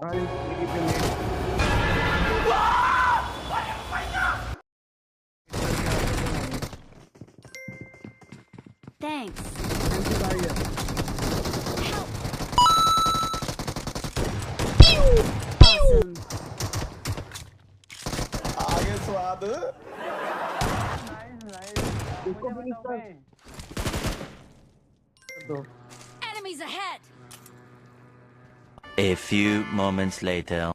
I'll keep him in. Thanks. Awesome. आगे स्वाद इसको finish कर दो। Enemies ahead. A few moments later.